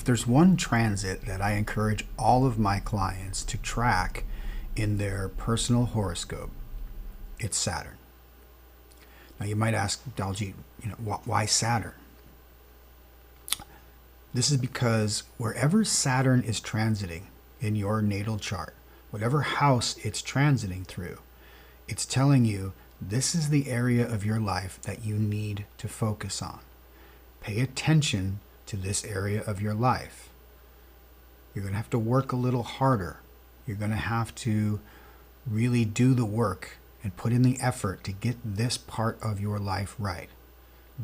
If there's one transit that I encourage all of my clients to track in their personal horoscope, it's Saturn. Now you might ask, Daljeet, why Saturn? This is because wherever Saturn is transiting in your natal chart, whatever house it's transiting through, it's telling you this is the area of your life that you need to focus on. Pay attention to this area of your life. You're going to have to work a little harder. You're going to have to really do the work and put in the effort to get this part of your life right.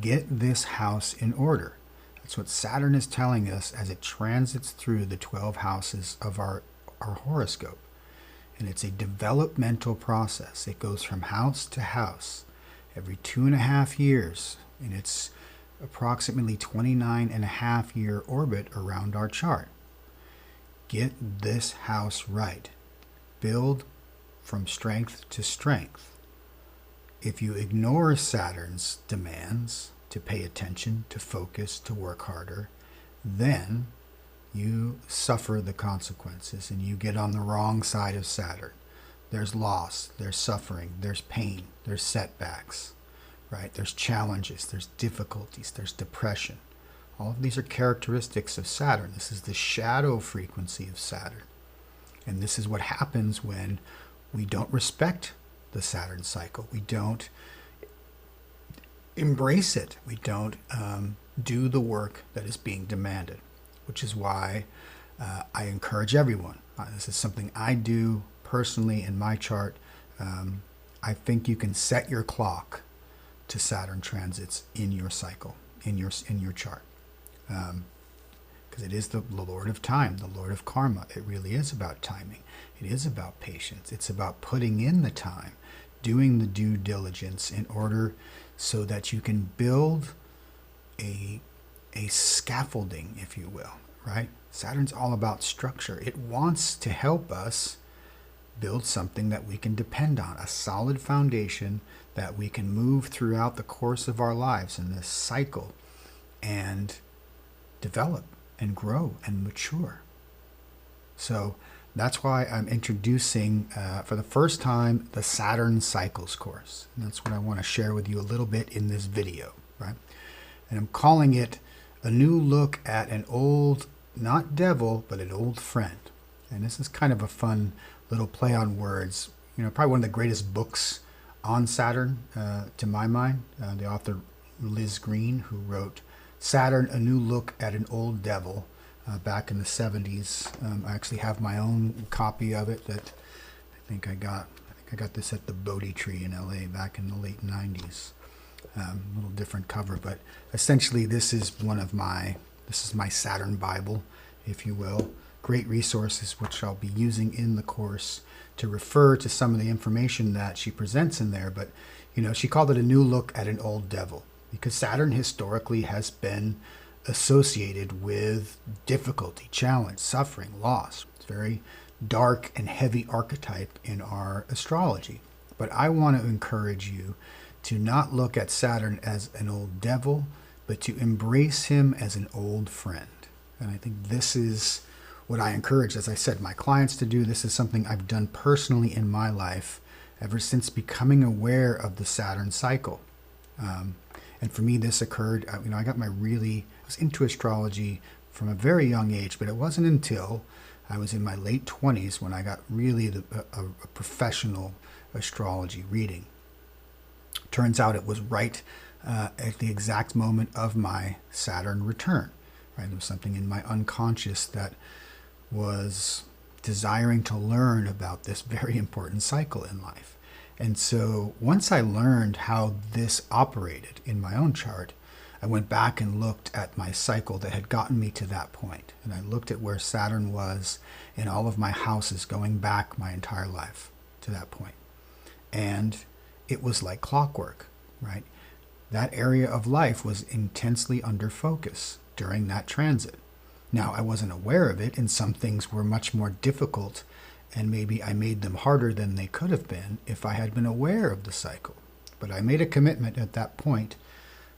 Get this house in order. That's what Saturn is telling us as it transits through the 12 houses of our horoscope. And it's a developmental process. It goes from house to house every 2.5 years. And it's approximately 29.5-year orbit around our chart. Get this house right. Build from strength to strength. If you ignore Saturn's demands to pay attention, to focus, to work harder, then you suffer the consequences and you get on the wrong side of Saturn. There's loss, there's suffering, there's pain, there's setbacks, right? There's challenges, there's difficulties, there's depression. All of these are characteristics of Saturn. This is the shadow frequency of Saturn. And this is what happens when we don't respect the Saturn cycle. We don't embrace it. We don't do the work that is being demanded, which is why I encourage everyone. This is something I do personally in my chart. I think you can set your clock to Saturn transits in your cycle, in your chart. Because it is the Lord of time, the Lord of karma. It really is about timing. It is about patience. It's about putting in the time, doing the due diligence in order so that you can build a scaffolding, if you will, right? Saturn's all about structure. It wants to help us build something that we can depend on, a solid foundation that we can move throughout the course of our lives in this cycle and develop and grow and mature. So that's why I'm introducing for the first time the Saturn Cycles Course. And that's what I want to share with you a little bit in this video, right? And I'm calling it a new look at an old, not devil, but an old friend. And this is kind of a fun little play on words. Probably one of the greatest books on Saturn, to my mind. The author Liz Green, who wrote Saturn, A New Look at an Old Devil, back in the 70s. I actually have my own copy of it that I think I got this at the Bodhi Tree in LA back in the late 90s. A little different cover, but essentially this is my Saturn Bible, if you will. Great resources which I'll be using in the course to refer to some of the information that she presents in there. But she called it a new look at an old devil because Saturn historically has been associated with difficulty, challenge, suffering, loss. It's a very dark and heavy archetype in our astrology. But I want to encourage you to not look at Saturn as an old devil, but to embrace him as an old friend. And I think this is what I encourage, as I said, my clients to do. This is something I've done personally in my life ever since becoming aware of the Saturn cycle. And for me, this occurred, I was into astrology from a very young age, but it wasn't until I was in my late 20s when I got really a professional astrology reading. Turns out it was right at the exact moment of my Saturn return. Right? There was something in my unconscious that was desiring to learn about this very important cycle in life. And so once I learned how this operated in my own chart, I went back and looked at my cycle that had gotten me to that point. And I looked at where Saturn was in all of my houses going back my entire life to that point. And it was like clockwork, right? That area of life was intensely under focus during that transit. Now, I wasn't aware of it, and some things were much more difficult, and maybe I made them harder than they could have been if I had been aware of the cycle. But I made a commitment at that point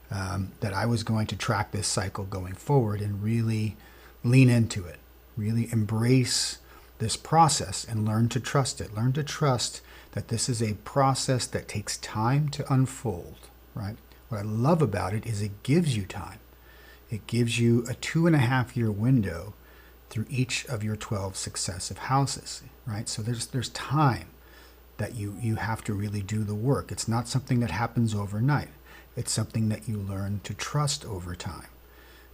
that I was going to track this cycle going forward and really lean into it. Really embrace this process and learn to trust it. Learn to trust that this is a process that takes time to unfold, right? What I love about it is it gives you time. It gives you a 2.5-year window through each of your 12 successive houses, right? So there's time that you have to really do the work. It's not something that happens overnight. It's something that you learn to trust over time.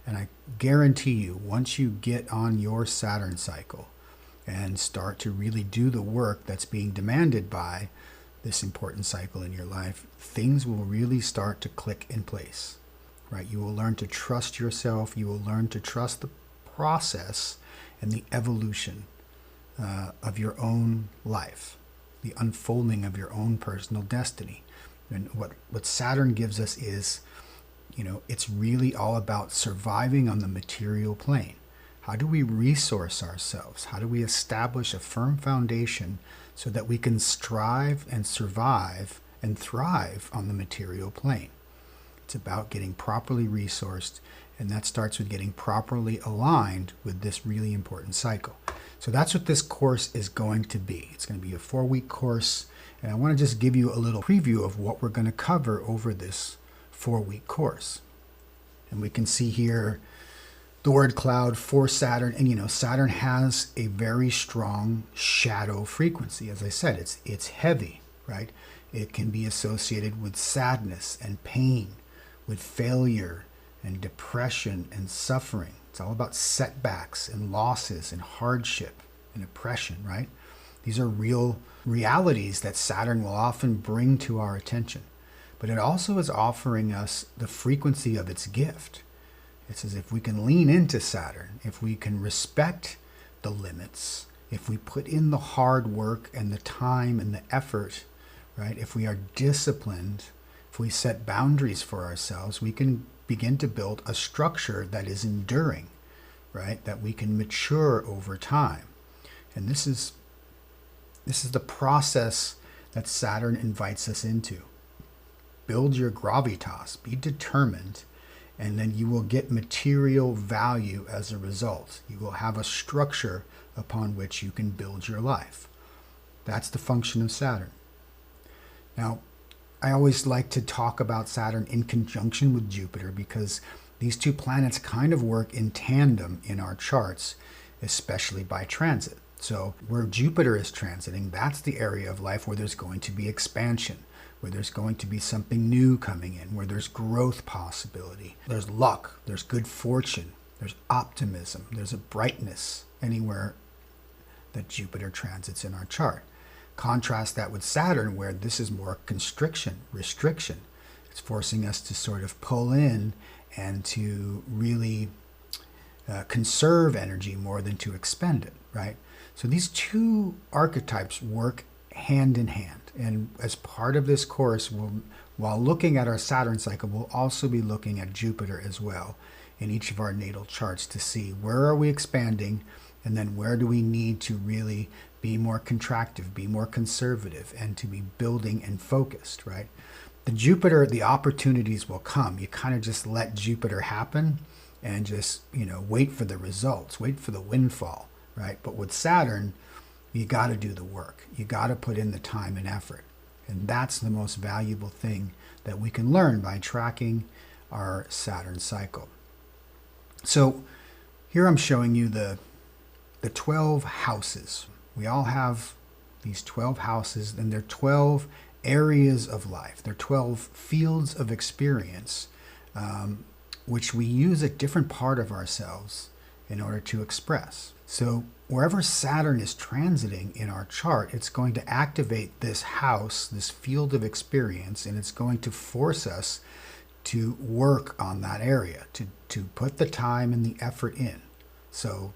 And I guarantee you, once you get on your Saturn cycle and start to really do the work that's being demanded by this important cycle in your life, things will really start to click in place, right? You will learn to trust yourself. You will learn to trust the process and the evolution of your own life, the unfolding of your own personal destiny. And what Saturn gives us is, it's really all about surviving on the material plane. How do we resource ourselves? How do we establish a firm foundation so that we can strive and survive and thrive on the material plane? It's about getting properly resourced, and that starts with getting properly aligned with this really important cycle. So that's what this course is going to be. It's going to be a 4-week course, and I want to just give you a little preview of what we're going to cover over this 4-week course. And we can see here the word cloud for Saturn, and Saturn has a very strong shadow frequency. As I said, it's heavy, right? It can be associated with sadness and pain, with failure and depression and suffering. It's all about setbacks and losses and hardship and oppression, right? These are real realities that Saturn will often bring to our attention. But it also is offering us the frequency of its gift. It's as if we can lean into Saturn, if we can respect the limits, if we put in the hard work and the time and the effort, right? If we are disciplined, if we set boundaries for ourselves, we can begin to build a structure that is enduring, right? That we can mature over time. And this is the process that Saturn invites us into. Build your gravitas, be determined, and then you will get material value as a result. You will have a structure upon which you can build your life. That's the function of Saturn. Now, I always like to talk about Saturn in conjunction with Jupiter because these two planets kind of work in tandem in our charts, especially by transit. So where Jupiter is transiting, that's the area of life where there's going to be expansion, where there's going to be something new coming in, where there's growth possibility. There's luck, there's good fortune, there's optimism, there's a brightness anywhere that Jupiter transits in our chart. Contrast that with Saturn, where this is more constriction, restriction. It's forcing us to sort of pull in and to really conserve energy more than to expend it, right? So these two archetypes work hand in hand. And as part of this course, while looking at our Saturn cycle, we'll also be looking at Jupiter as well in each of our natal charts to see where are we expanding, and then where do we need to really be more contractive, be more conservative, and to be building and focused, right? The Jupiter, the opportunities will come. You kind of just let Jupiter happen and just, wait for the results, wait for the windfall, right? But with Saturn, you got to do the work. You got to put in the time and effort. And that's the most valuable thing that we can learn by tracking our Saturn cycle. So here I'm showing you the 12 houses. We all have these 12 houses, and they're 12 areas of life. They're 12 fields of experience, which we use a different part of ourselves in order to express. So wherever Saturn is transiting in our chart, it's going to activate this house, this field of experience, and it's going to force us to work on that area, to put the time and the effort in. So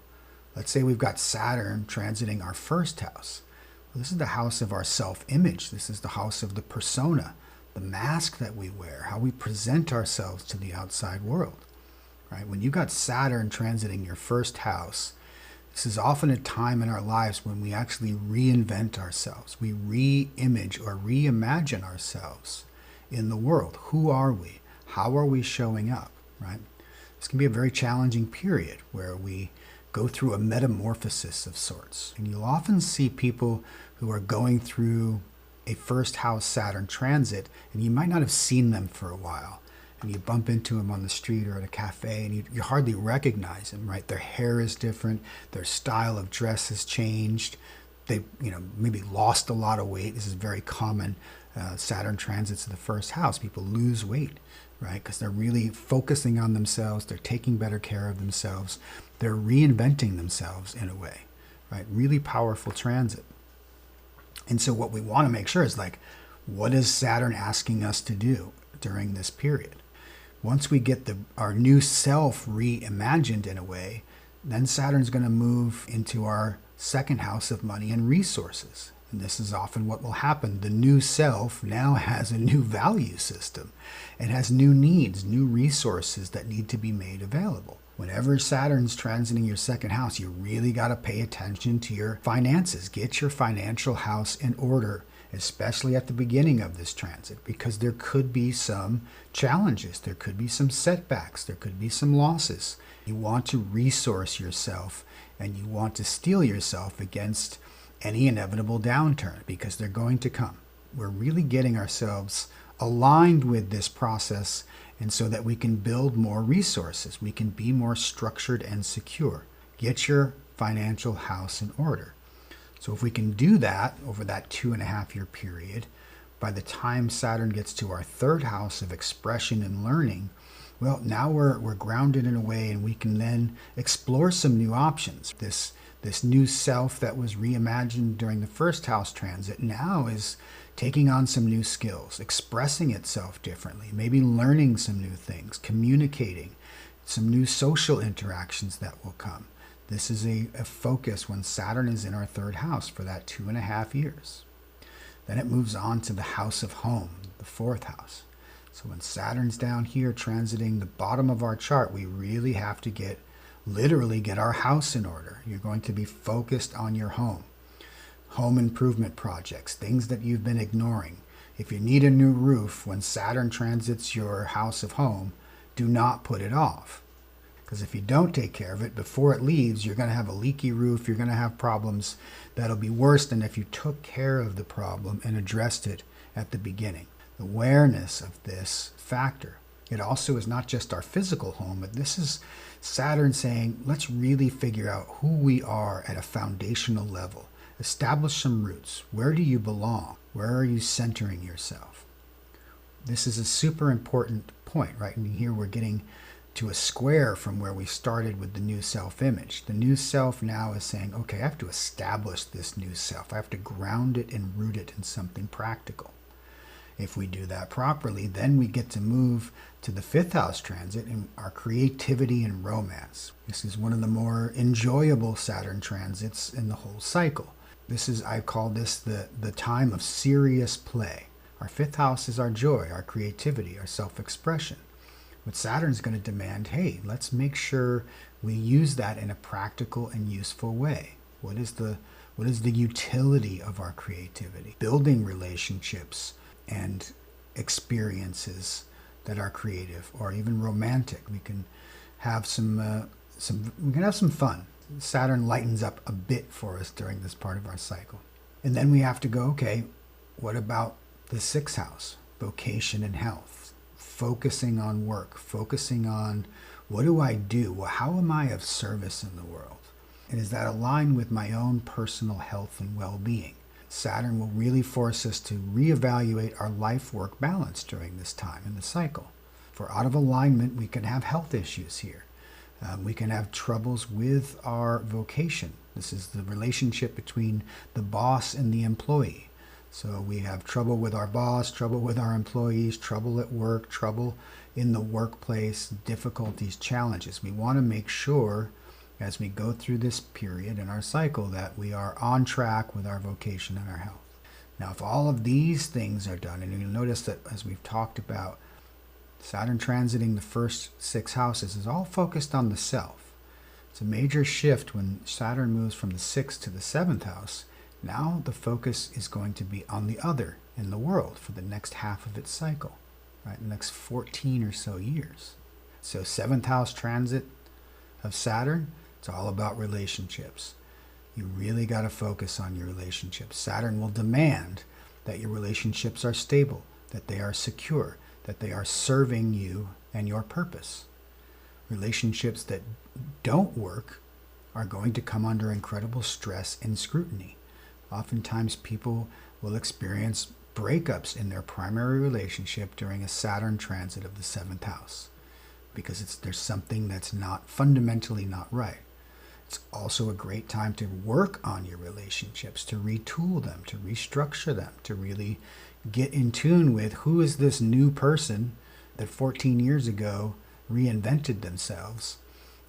let's say we've got Saturn transiting our first house. Well, this is the house of our self-image. This is the house of the persona, the mask that we wear, how we present ourselves to the outside world, right? When you got Saturn transiting your first house, this is often a time in our lives when we actually reinvent ourselves. We re-image or reimagine ourselves in the world. Who are we? How are we showing up, right? This can be a very challenging period where we go through a metamorphosis of sorts. And you'll often see people who are going through a first house Saturn transit, and you might not have seen them for a while. And you bump into them on the street or at a cafe, and you hardly recognize them, right? Their hair is different. Their style of dress has changed. They, maybe lost a lot of weight. This is very common. Saturn transits in the first house. People lose weight, right? Because they're really focusing on themselves. They're taking better care of themselves. They're reinventing themselves in a way, right? Really powerful transit. And so what we want to make sure is what is Saturn asking us to do during this period? Once we get our new self reimagined in a way, then Saturn's going to move into our second house of money and resources. And this is often what will happen. The new self now has a new value system. It has new needs, new resources that need to be made available. Whenever Saturn's transiting your second house, you really got to pay attention to your finances. Get your financial house in order, especially at the beginning of this transit, because there could be some challenges. There could be some setbacks. There could be some losses. You want to resource yourself, and you want to steel yourself against any inevitable downturn, because they're going to come. We're really getting ourselves aligned with this process, and so that we can build more resources. We can be more structured and secure. Get your financial house in order. So if we can do that over that 2.5-year period, by the time Saturn gets to our third house of expression and learning, well, now we're grounded in a way, and we can then explore some new options. This new self that was reimagined during the first house transit now is taking on some new skills, expressing itself differently, maybe learning some new things, communicating, some new social interactions that will come. This is a focus when Saturn is in our third house for that 2.5 years. Then it moves on to the house of home, the fourth house. So when Saturn's down here transiting the bottom of our chart, we really have to literally get our house in order. You're going to be focused on your home improvement projects, things that you've been ignoring. If you need a new roof, when Saturn transits your house of home, do not put it off. Because if you don't take care of it before it leaves, you're going to have a leaky roof. You're going to have problems that'll be worse than if you took care of the problem and addressed it at the beginning. The awareness of this factor. It also is not just our physical home, but this is Saturn saying, let's really figure out who we are at a foundational level. Establish some roots. Where do you belong? Where are you centering yourself? This is a super important point, right? And here we're getting to a square from where we started with the new self-image. The new self now is saying, okay, I have to establish this new self. I have to ground it and root it in something practical. If we do that properly, then we get to move to the fifth house transit in our creativity and romance. This is one of the more enjoyable Saturn transits in the whole cycle. I call this the time of serious play. Our fifth house is our joy, our creativity, our self-expression. But Saturn's going to demand, hey, let's make sure we use that in a practical and useful way. What is the utility of our creativity? Building relationships and experiences that are creative or even romantic. We can have some fun. Saturn lightens up a bit for us during this part of our cycle. And then we have to go, okay, what about the sixth house? Vocation and health. Focusing on work, focusing on what do I do? Well, how am I of service in the world? And is that aligned with my own personal health and well-being? Saturn will really force us to reevaluate our life-work balance during this time in the cycle. If we're out of alignment, we can have health issues here. We can have troubles with our vocation. This is the relationship between the boss and the employee. So we have trouble with our boss, trouble with our employees, trouble at work, trouble in the workplace, difficulties, challenges. We want to make sure as we go through this period in our cycle that we are on track with our vocation and our health. Now, if all of these things are done, and you'll notice that as we've talked about, Saturn transiting the first 6 houses is all focused on the self. It's a major shift when Saturn moves from the 6th to the 7th house. Now the focus is going to be on the other in the world for the next half of its cycle, right? The next 14 or so years. So 7th house transit of Saturn, It's all about relationships. You really got to focus on your relationships. Saturn will demand that your relationships are stable, that they are secure, that they are serving you and your purpose. Relationships that don't work are going to come under incredible stress and scrutiny. Oftentimes people will experience breakups in their primary relationship during a Saturn transit of the 7th house because there's something that's not fundamentally not right. It's also a great time to work on your relationships, to retool them, to restructure them, to really get in tune with who is this new person that 14 years ago reinvented themselves,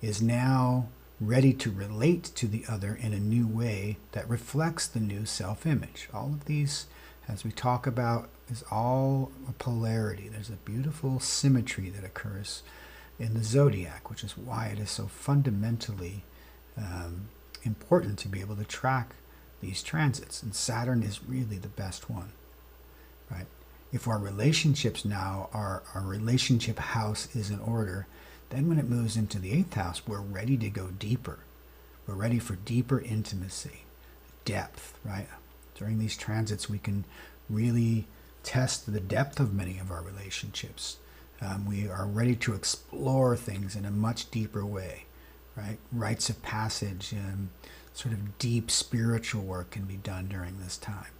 is now ready to relate to the other in a new way that reflects the new self-image. All of these, as we talk about, is all a polarity. There's a beautiful symmetry that occurs in the zodiac, which is why it is so fundamentally important to be able to track these transits. And Saturn is really the best one, right? If our relationships now, our relationship house is in order, then when it moves into the 8th house, we're ready to go deeper. We're ready for deeper intimacy, depth, right? During these transits, we can really test the depth of many of our relationships. We are ready to explore things in a much deeper way, right? Rites of passage and sort of deep spiritual work can be done during this time.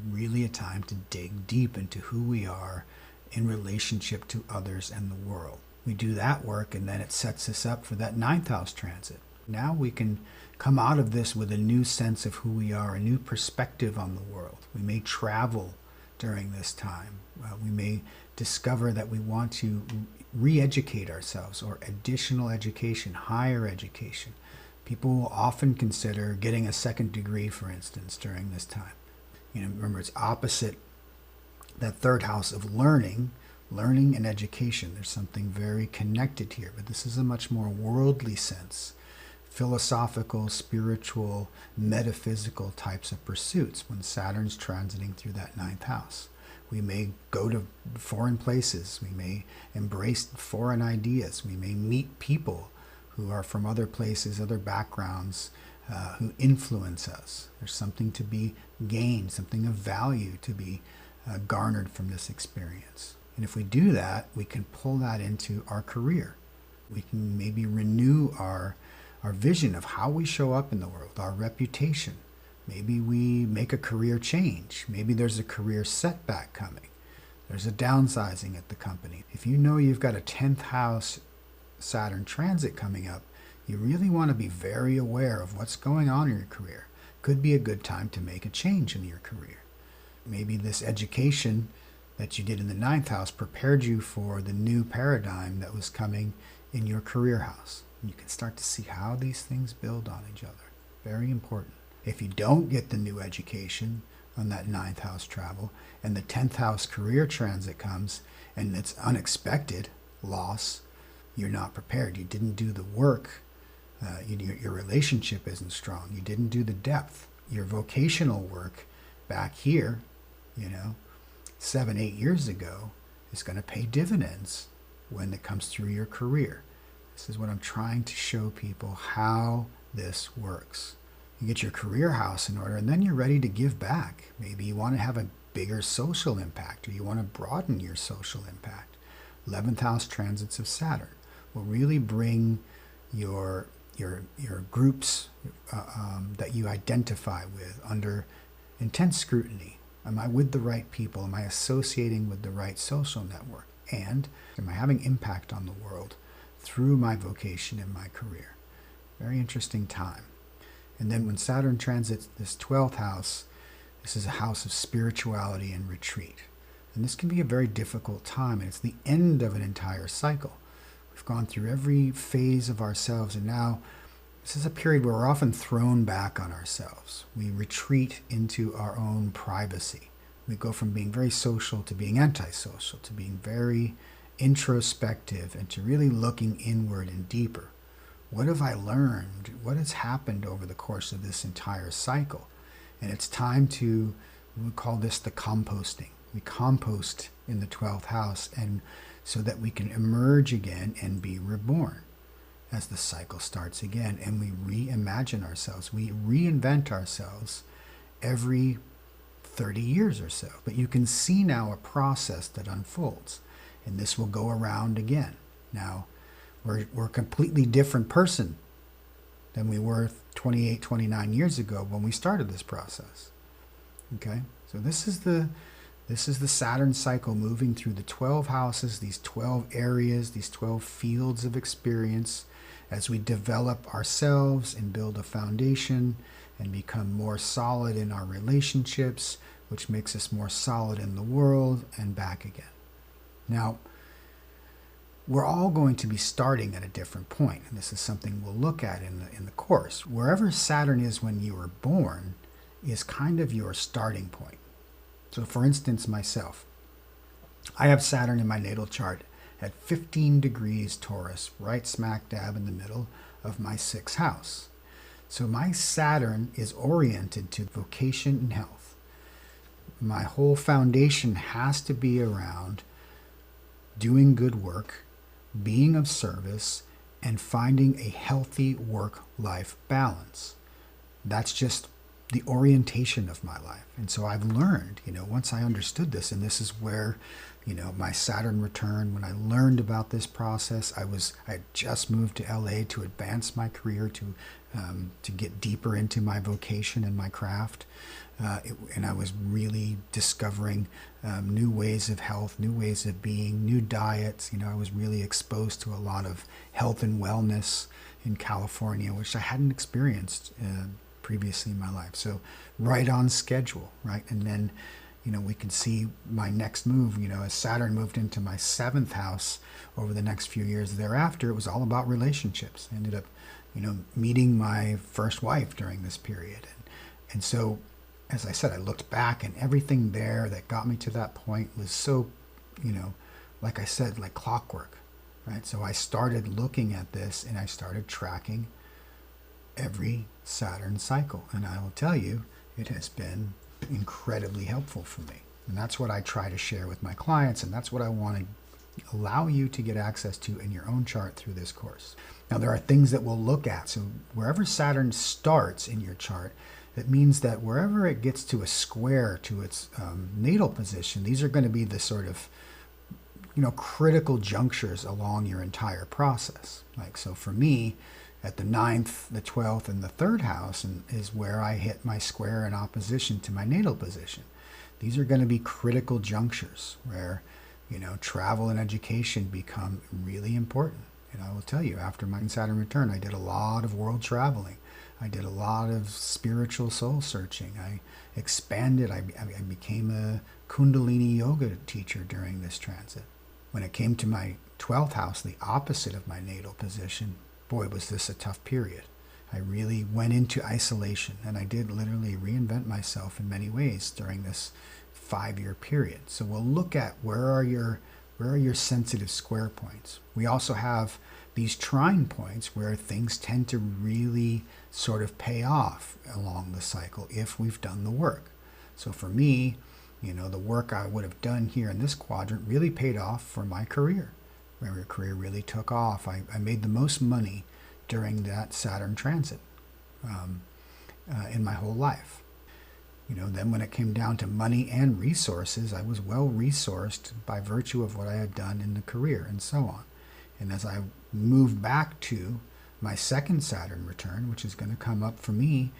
Really a time to dig deep into who we are in relationship to others and the world. We do that work and then it sets us up for that 9th house transit. Now we can come out of this with a new sense of who we are, a new perspective on the world. We may travel during this time. We may discover that we want to re-educate ourselves, or additional education, higher education. People will often consider getting a 2nd degree, for instance, during this time. Remember, it's opposite that 3rd house of learning and education. There's something very connected here, but this is a much more worldly sense, philosophical, spiritual, metaphysical types of pursuits when Saturn's transiting through that 9th house. We may go to foreign places. We may embrace foreign ideas. We may meet people who are from other places, other backgrounds, who influence us. There's something to be gained, something of value to be garnered from this experience. And if we do that, we can pull that into our career. We can maybe renew our vision of how we show up in the world, our reputation. Maybe we make a career change. Maybe there's a career setback coming. There's a downsizing at the company. If you know you've got a 10th house Saturn transit coming up, you really want to be very aware of what's going on in your career. Could be a good time to make a change in your career. Maybe this education that you did in the 9th house prepared you for the new paradigm that was coming in your career house. And you can start to see how these things build on each other. Very important. If you don't get the new education on that 9th house travel, and the 10th house career transit comes, and it's unexpected loss, you're not prepared. You didn't do the work. Your relationship isn't strong. You didn't do the depth. Your vocational work back here, 7-8 years ago, is going to pay dividends when it comes through your career. This is what I'm trying to show people, how this works. You get your career house in order, and then you're ready to give back. Maybe you want to have a bigger social impact, or you want to broaden your social impact. 11th house transits of Saturn will really bring your groups that you identify with under intense scrutiny. Am I with the right people? Am I associating with the right social network? And am I having impact on the world through my vocation and my career? Very interesting time. And then when Saturn transits this 12th house, this is a house of spirituality and retreat. And this can be a very difficult time, and it's the end of an entire cycle. We've gone through every phase of ourselves, and now this is a period where we're often thrown back on ourselves. We retreat into our own privacy. We go from being very social to being antisocial, to being very introspective, and to really looking inward and deeper. What have I learned? What has happened over the course of this entire cycle? And it's time to, we call this the composting. We compost in the 12th house, and so that we can emerge again and be reborn. as the cycle starts again, and we reimagine ourselves. We reinvent ourselves every 30 years or so. But you can see now a process that unfolds, and this will go around again. Now, we're a completely different person than we were 28, 29 years ago when we started this process. Okay? So this is the Saturn cycle moving through the 12 houses, these 12 areas, these 12 fields of experience as we develop ourselves and build a foundation and become more solid in our relationships, which makes us more solid in the world and back again. Now, we're all going to be starting at a different point, and this is something we'll look at in the course. Wherever Saturn is when you were born is kind of your starting point. So for instance, myself, I have Saturn in my natal chart at 15 degrees Taurus, right smack dab in the middle of my 6th house. So my Saturn is oriented to vocation and health. My whole foundation has to be around doing good work, being of service, and finding a healthy work-life balance. That's just the orientation of my life. And so I've learned, once I understood this, and this is where, my Saturn return, when I learned about this process, I had just moved to LA to advance my career, to get deeper into my vocation and my craft. And I was really discovering new ways of health, new ways of being, new diets. I was really exposed to a lot of health and wellness in California, which I hadn't experienced previously in my life. So right on schedule, right? And then, we can see my next move, as Saturn moved into my 7th house over the next few years thereafter, it was all about relationships. I ended up, meeting my first wife during this period. And so, as I said, I looked back and everything there that got me to that point was so, like I said, like clockwork, right? So I started looking at this and I started tracking every Saturn cycle. And I will tell you, it has been incredibly helpful for me. And that's what I try to share with my clients, and that's what I want to allow you to get access to in your own chart through this course. Now, there are things that we'll look at. So wherever Saturn starts in your chart, that means that wherever it gets to a square to its natal position, these are going to be the sort of, critical junctures along your entire process. Like, so for me, at the 9th, the 12th, and the 3rd house is where I hit my square in opposition to my natal position. These are going to be critical junctures where, travel and education become really important. And I will tell you, after my Saturn return, I did a lot of world traveling. I did a lot of spiritual soul searching. I expanded. I became a Kundalini yoga teacher during this transit. When it came to my 12th house, the opposite of my natal position, boy, was this a tough period. I really went into isolation, and I did literally reinvent myself in many ways during this 5-year period. So we'll look at where are your sensitive square points. We also have these trine points where things tend to really sort of pay off along the cycle if we've done the work. So for me, the work I would have done here in this quadrant really paid off for my career. My career really took off. I made the most money during that Saturn transit in my whole life. Then when it came down to money and resources, I was well resourced by virtue of what I had done in the career and so on. And as I move back to my 2nd Saturn return, which is going to come up for me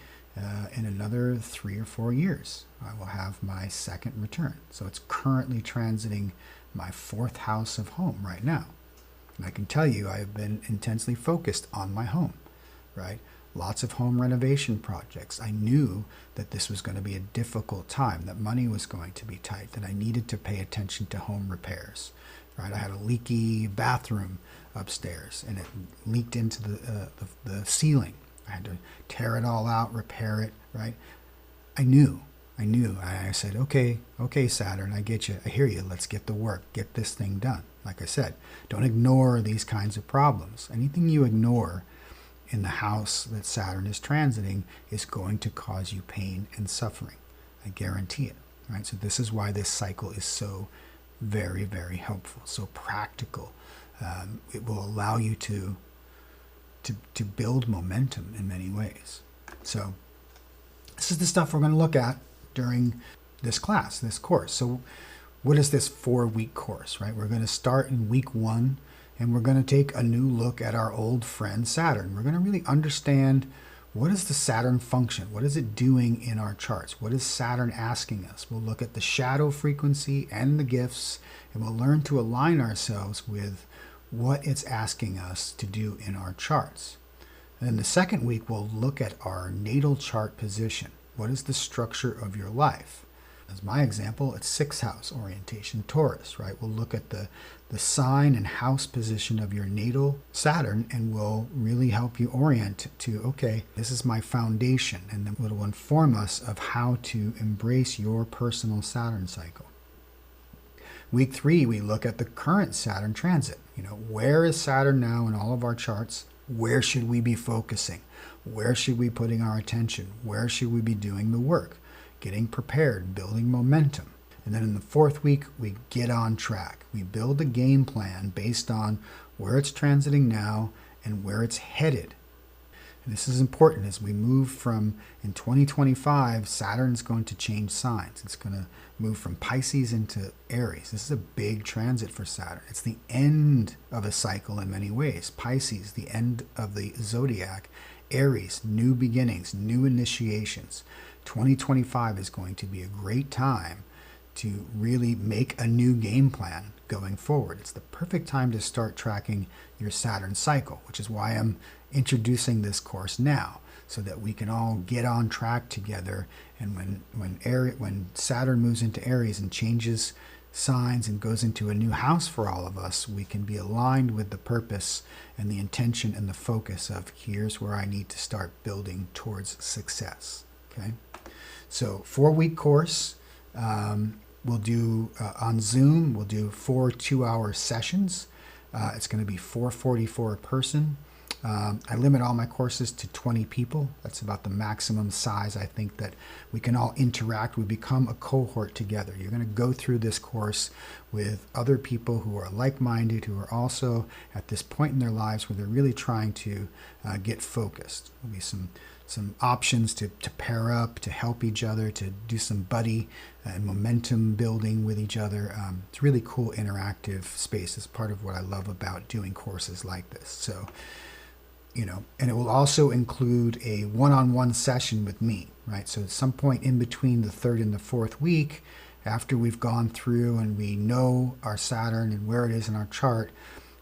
in another 3 or 4 years, I will have my 2nd return. So it's currently transiting my 4th house of home right now. And I can tell you, I have been intensely focused on my home, right? Lots of home renovation projects. I knew that this was going to be a difficult time, that money was going to be tight, that I needed to pay attention to home repairs, right? I had a leaky bathroom upstairs, and it leaked into the ceiling. I had to tear it all out, repair it, right? I knew. I said, okay, Saturn, I get you. I hear you. Let's get to work. Get this thing done. Like I said, don't ignore these kinds of problems. Anything you ignore in the house that Saturn is transiting is going to cause you pain and suffering. I guarantee it, right? So this is why this cycle is so very, very helpful, so practical. It will allow you to to build momentum in many ways. So this is the stuff we're going to look at during this class, this course. So what is this 4-week course, right? We're going to start in week 1, and we're going to take a new look at our old friend Saturn. We're going to really understand, what is the Saturn function? What is it doing in our charts? What is Saturn asking us? We'll look at the shadow frequency and the gifts, and we'll learn to align ourselves with what it's asking us to do in our charts. And in the second week, we'll look at our natal chart position. What is the structure of your life? As my example, it's 6th house orientation, Taurus, right? We'll look at the sign and house position of your natal Saturn, and will really help you orient to, okay, this is my foundation, and then it will inform us of how to embrace your personal Saturn cycle. Week 3, we look at the current Saturn transit. Where is Saturn now in all of our charts? Where should we be focusing? Where should we be putting our attention? Where should we be doing the work? Getting prepared, building momentum. And then in the 4th week, we get on track. We build a game plan based on where it's transiting now and where it's headed. And this is important as we move from, in 2025, Saturn's going to change signs. It's going to move from Pisces into Aries. This is a big transit for Saturn. It's the end of a cycle in many ways. Pisces, the end of the zodiac. Aries, new beginnings, new initiations. 2025 is going to be a great time to really make a new game plan going forward. It's the perfect time to start tracking your Saturn cycle, which is why I'm introducing this course now, so that we can all get on track together. And when Saturn moves into Aries and changes signs and goes into a new house for all of us, we can be aligned with the purpose and the intention and the focus of, here's where I need to start building towards success. Okay, so 4-week course. We'll do on Zoom, we'll do 4 2-hour sessions. It's going to be $444 a person. I limit all my courses to 20 people. That's about the maximum size I think that we can all interact. We become a cohort together. You're going to go through this course with other people who are like-minded, who are also at this point in their lives where they're really trying to get focused. There'll be some options to pair up, to help each other, to do some buddy and momentum building with each other. It's really cool interactive space. It's part of what I love about doing courses like this. So, and it will also include a one-on-one session with me, right? So at some point in between the 3rd and the 4th week, after we've gone through and we know our Saturn and where it is in our chart,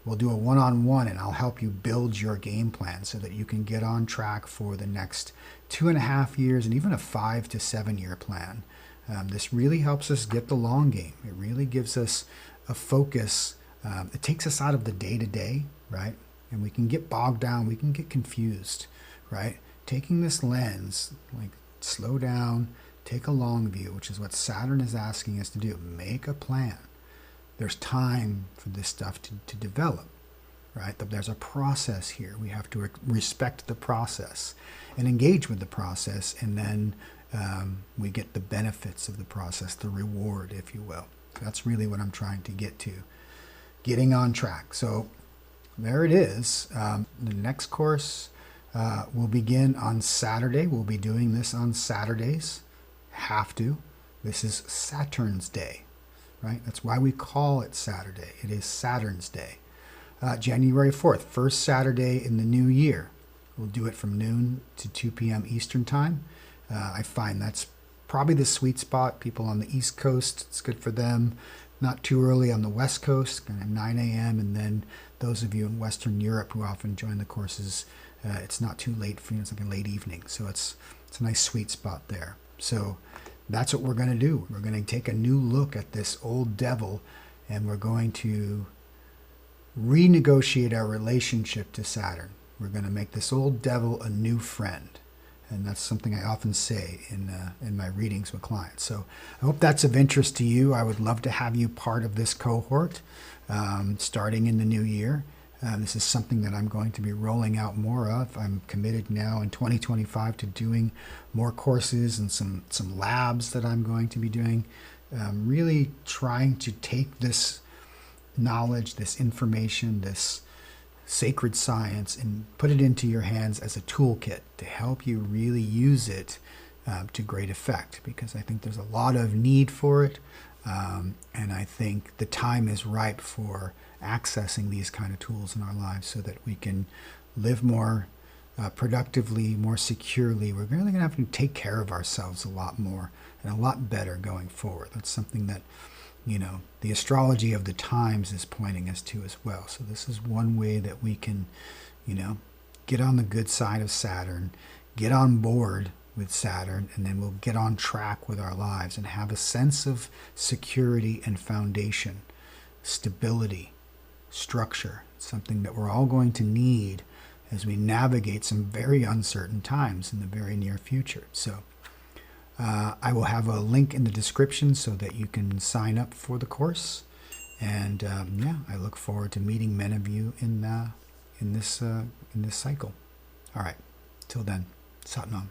we'll do a one-on-one, and I'll help you build your game plan so that you can get on track for the next 2.5 years and even a 5 to 7 year plan. This really helps us get the long game. It really gives us a focus. It takes us out of the day-to-day, right? And we can get bogged down. We can get confused, right? Taking this lens, like slow down, take a long view, which is what Saturn is asking us to do. Make a plan. There's time for this stuff to develop, right? There's a process here. We have to respect the process and engage with the process, and then we get the benefits of the process, the reward, if you will. So that's really what I'm trying to get to, getting on track. So there it is. The next course will begin on Saturday. We'll be doing this on Saturdays. Have to. This is Saturn's Day. Right? That's why we call it Saturday. It is Saturn's Day. January 4th, first Saturday in the new year. We'll do it from noon to 2 p.m. Eastern Time. I find that's probably the sweet spot. People on the East Coast, it's good for them. Not too early on the West Coast, kind of 9 a.m. And then those of you in Western Europe who often join the courses, it's not too late for you. It's like a late evening. So it's a nice sweet spot there. So that's what we're going to do. We're going to take a new look at this old devil, and we're going to renegotiate our relationship to Saturn. We're going to make this old devil a new friend. And that's something I often say in my readings with clients. So I hope that's of interest to you. I would love to have you part of this cohort starting in the new year. This is something that I'm going to be rolling out more of. I'm committed now in 2025 to doing more courses and some labs that I'm going to be doing. Really trying to take this knowledge, this information, this sacred science and put it into your hands as a toolkit to help you really use it to great effect, because I think there's a lot of need for it, and I think the time is ripe for accessing these kind of tools in our lives so that we can live more productively, more securely. We're really going to have to take care of ourselves a lot more and a lot better going forward. That's something that, you know, the astrology of the times is pointing us to as well. So this is one way that we can, you know, get on the good side of Saturn, get on board with Saturn, and then we'll get on track with our lives and have a sense of security and foundation, stability, structure. It's something that we're all going to need as we navigate some very uncertain times in the very near future. So I will have a link in the description so that you can sign up for the course. And yeah, I look forward to meeting many of you in this cycle. All right, till then, Satnam.